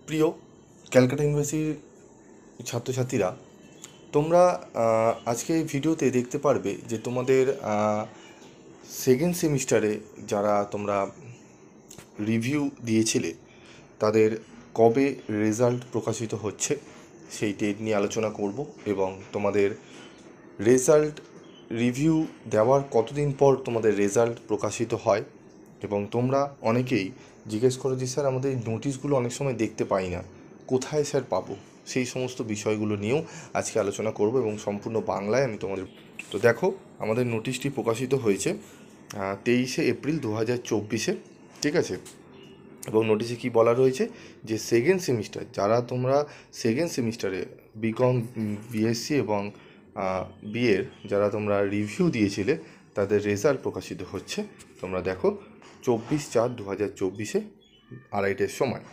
প্রিয় ক্যালকাটা ইউনিভার্সিটির ছাত্রছাত্রীরা, তোমরা আজকে এই ভিডিওতে দেখতে পারবে যে তোমাদের সেকেন্ড সেমিস্টারে যারা তোমরা রিভিউ দিয়েছিলে তাদের কবে রেজাল্ট প্রকাশিত হচ্ছে সেই ডেট নিয়ে আলোচনা করব এবং তোমাদের রেজাল্ট রিভিউ দেওয়ার কতদিন পর তোমাদের রেজাল্ট প্রকাশিত হয়। এবং তোমরা অনেকেই জিজ্ঞেস করো যে স্যার আমাদের এই নোটিশগুলো অনেক সময় দেখতে পাই না, কোথায় স্যার পাবো, সেই সমস্ত বিষয়গুলো নিয়েও আজকে আলোচনা করব এবং সম্পূর্ণ বাংলায় আমি তোমাদের। তো দেখো, আমাদের নোটিশটি প্রকাশিত হয়েছে 23শে এপ্রিল 2024-এ, ঠিক আছে। এবং নোটিশে কী বলা রয়েছে যে সেকেন্ড সেমিস্টার যারা তোমরা সেকেন্ড সেমিস্টারে বিকম, বিএসসি এবং বিএর যারা তোমরা রিভিউ দিয়েছিলে তাদের রেজাল্ট প্রকাশিত হচ্ছে। তোমরা দেখো 24/4/2024 2:30-এর সময়।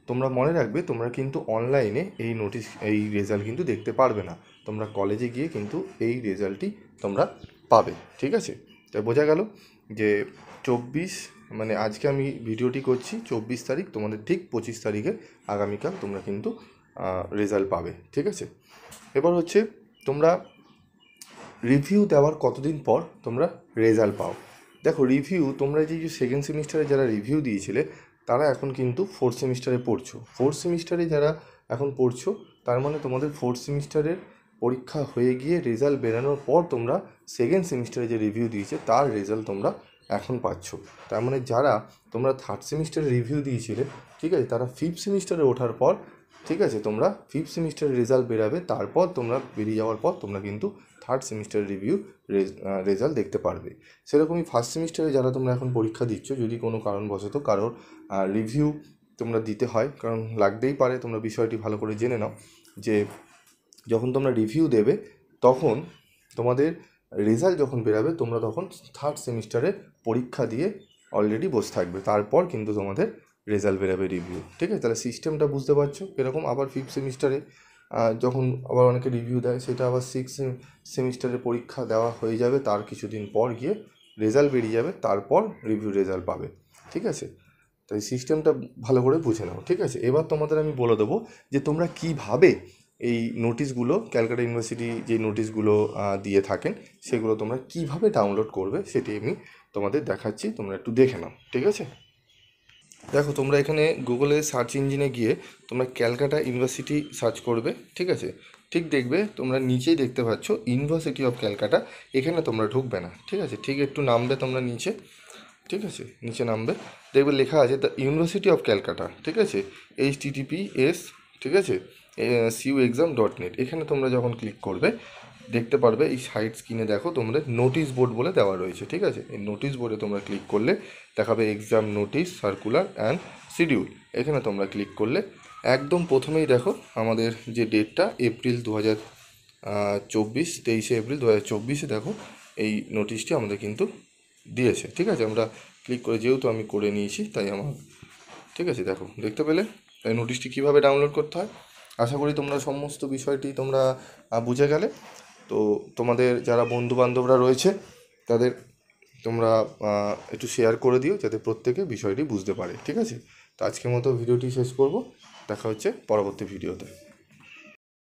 তোমরা মনে রাখবে, তোমরা কিন্তু অনলাইনে এই নোটিশ, এই রেজাল্ট কিন্তু দেখতে পারবে না, তোমরা কলেজে গিয়ে কিন্তু এই রেজাল্টটি তোমরা পাবে, ঠিক আছে। তাই বোঝা গেল যে 24, মানে আজকে আমি ভিডিওটি করছি 24 তারিখ, তোমাদের ঠিক 25 তারিখে আগামীকাল তোমরা কিন্তু রেজাল্ট পাবে, ঠিক আছে। এবার হচ্ছে তোমরা রিভিউ দেওয়ার কতদিন পর তোমরা রেজাল্ট পাও। দেখো, রিভিউ তোমরা যে সেকেন্ড সেমিস্টারে যারা রিভিউ দিয়েছিলে তারা এখন কিন্তু ফোর্থ সেমিস্টারে পড়ছো। ফোর্থ সেমিস্টারে যারা এখন পড়ছো তার মানে তোমাদের ফোর্থ সেমিস্টারের পরীক্ষা হয়ে গিয়ে রেজাল্ট বেরানোর পর তোমরা সেকেন্ড সেমিস্টারে যে রিভিউ দিয়েছে তার রেজাল্ট তোমরা এখন পাচ্ছ। তার মানে যারা তোমরা থার্ড সেমিস্টারে রিভিউ দিয়েছিলে, ঠিক আছে, তারা ফিফথ সেমিস্টারে ওঠার পর, ঠিক আছে, তোমরা ফিফথ সেমিস্টারের রেজাল্ট বেরাবে, তারপর তোমরা বেরিয়ে যাওয়ার পর তোমরা কিন্তু থার্ড সেমিস্টার রিভিউ রেজাল্ট দেখতে পারবে। সেরকমই ফার্স্ট সেমিস্টারে যারা তোমরা এখন পরীক্ষা দিচ্ছ, যদি কোনো কারণবশত কারোর রিভিউ তোমরা দিতে হয়, কারণ লাগতেই পারে, তোমরা বিষয়টি ভালো করে জেনে নাও যে যখন তোমরা রিভিউ দেবে তখন তোমাদের রেজাল্ট যখন বেরাবে তোমরা তখন থার্ড সেমিস্টারে পরীক্ষা দিয়ে অলরেডি বসে থাকবে, তারপর কিন্তু তোমাদের রেজাল্ট বেরাবে রিভিউ, ঠিক আছে। তাহলে সিস্টেমটা বুঝতে পারছো এরকম। আবার ফিফথ সেমিস্টারে যখন আবার অনেকে রিভিউ দেয়, সেটা আবার সিক্স সেমিস্টারে পরীক্ষা দেওয়া হয়ে যাবে, তার কিছুদিন পর গিয়ে রেজাল্ট বেরিয়ে যাবে, তারপর রিভিউ রেজাল্ট পাবে, ঠিক আছে। তাই সিস্টেমটা ভালো করে বুঝে নাও, ঠিক আছে। এবার তোমাদের আমি বলে দেবো যে তোমরা কীভাবে এই নোটিশগুলো, ক্যালকাটা ইউনিভার্সিটি যে নোটিশগুলো দিয়ে থাকেন সেগুলো তোমরা কীভাবে ডাউনলোড করবে সেটি আমি তোমাদের দেখাচ্ছি, তোমরা একটু দেখে নাও, ঠিক আছে। দেখো, তোমরা এখানে গুগলে সার্চ ইঞ্জিনে গিয়ে তোমরা ক্যালকাটা ইউনিভার্সিটি সার্চ করবে, ঠিক আছে। ঠিক দেখবে তোমরা নিচেই দেখতে পাচ্ছ ইউনিভার্সিটি অফ ক্যালকাটা, এখানে তোমরা ঢুকবে না, ঠিক আছে। ঠিক একটু নামবে তোমরা নিচে, ঠিক আছে, নিচে নামবে, দেখবে লেখা আছে দ্য ইউনিভার্সিটি অফ ক্যালকাটা, ঠিক আছে, HTTPS, ঠিক আছে, cuexam.net। এখানে তোমরা যখন ক্লিক করবে দেখতে পারবে এই সাইট স্ক্রিনে দেখো তোমাদের নোটিশ বোর্ড বলে দেওয়া রয়েছে, ঠিক আছে। এই নোটিশ বোর্ডে তোমরা ক্লিক করলে দেখাবে exam notice circular and schedule. এখানে তোমরা ক্লিক করলে একদম প্রথমেই দেখো আমাদের যে ডেটটা এপ্রিল 2024, 23শে এপ্রিল 2024-এ দেখো এই নোটিশটি আমাদের কিন্তু দিয়েছে, ঠিক আছে। আমরা ক্লিক করে, যেহেতু আমি করে নিয়েছি তাই আমার, ঠিক আছে, দেখো দেখতে পেলে এই নোটিশটি কীভাবে ডাউনলোড করতে হয়। আশা করি তোমরা সমস্ত বিষয়টি তোমরা বুঝে গেলে। তো তোমাদের যারা বন্ধুবান্ধবরা রয়েছে তাদের তোমরা একটু শেয়ার করে দিও যাতে প্রত্যেকে বিষয়টি বুঝতে পারে, ঠিক আছে। তো আজকের মতো ভিডিওটি শেষ করব, দেখা হচ্ছে পরবর্তী ভিডিওতে।